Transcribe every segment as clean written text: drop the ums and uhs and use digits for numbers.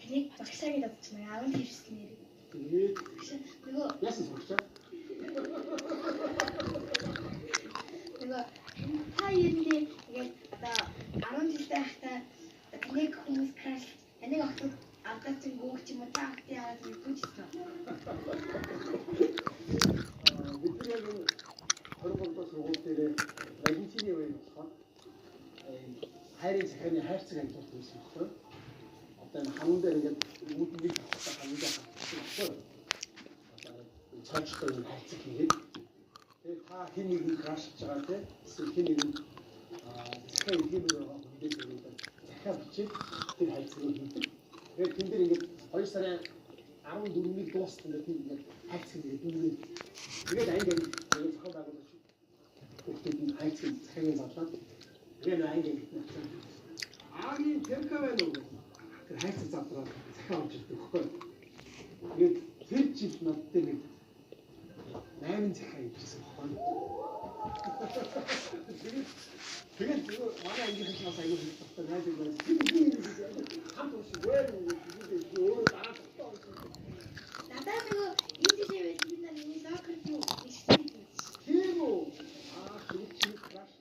Тэнийг багшаагийн дадчихна 10 тэрсэн нэр. Нөгөө яасан сурчаа? Нөгөө та юундээ ингээд одоо 10 жилтэй байхдаа тэнийг хүмүүс краш энийг авах алдаж гүөх юм уу та авах яагаад мэдгүй ч гэсэн. Бидний яг 23-аас сургууль дээр Валентины үеийн болохоор хайрын захиргааны хайрцаг амжилт хийсэн байхгүй. Одоо хаман дээр ингээд үүднийг авахтаа хаман дээр авчихсан байхгүй. Цаашдаа энэ хайрцаг хийгээд тэгээд та хэн нэгний крашж байгаа те эсвэл хэн нэгний захиргааны хиймээр байгаа хүнтэй зөвлөд захиа бичээд тэр хайрцагыг хийдэг. Тэгээд тэн дээр ингээд 2 сарын 14-ний дуустал ингээд хайрцаг хийгээд дүүрээ. Тэгээд анги ингээд зохион байгуулагч хүүхдүүд хайрцаг захиагийн задлаад тэгээд анги ингээд Агийн тэрхавэн үү? Тэр хайцаг задраа захиа авч ирдэг хөхгүй. Тэгээд тэр жил надтай нэг 8 захиа хийжсэн хөхгүй. Тэгээд манай ангийнхан бас аягүй хэлсэн найз байна. Хамт ууш өөр өөр дараа тоо. Надад нөгөө энэ жилээ бид нар нэг локер юу хийсэн. Тийм үү? Чи краш.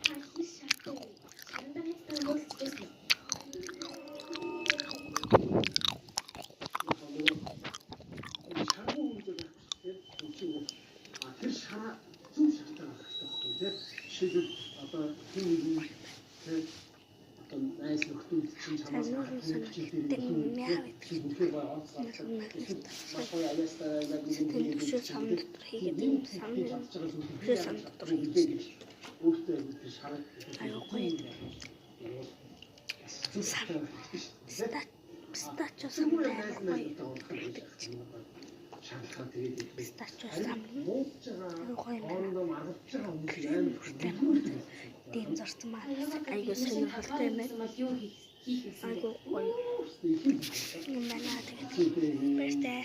Хаши шатаа. Тэр шараа зүг шатаа байхгүй тийм шийдэл одоо хин нэгний тийм одоо найс нөхдүүд чинь чамаас хийхээр байгаа масгүй алиста яг нэг сам дотор хийгээд сам дотор хийгээд өөртөө тэр шараа аюу гоё Пистачо сам шалхаа тэгээд пистачо сам тийм зарцсан маа айгуу сонирхолтой юм байна. Айгуу гоё юм байна тэгээд баяртай.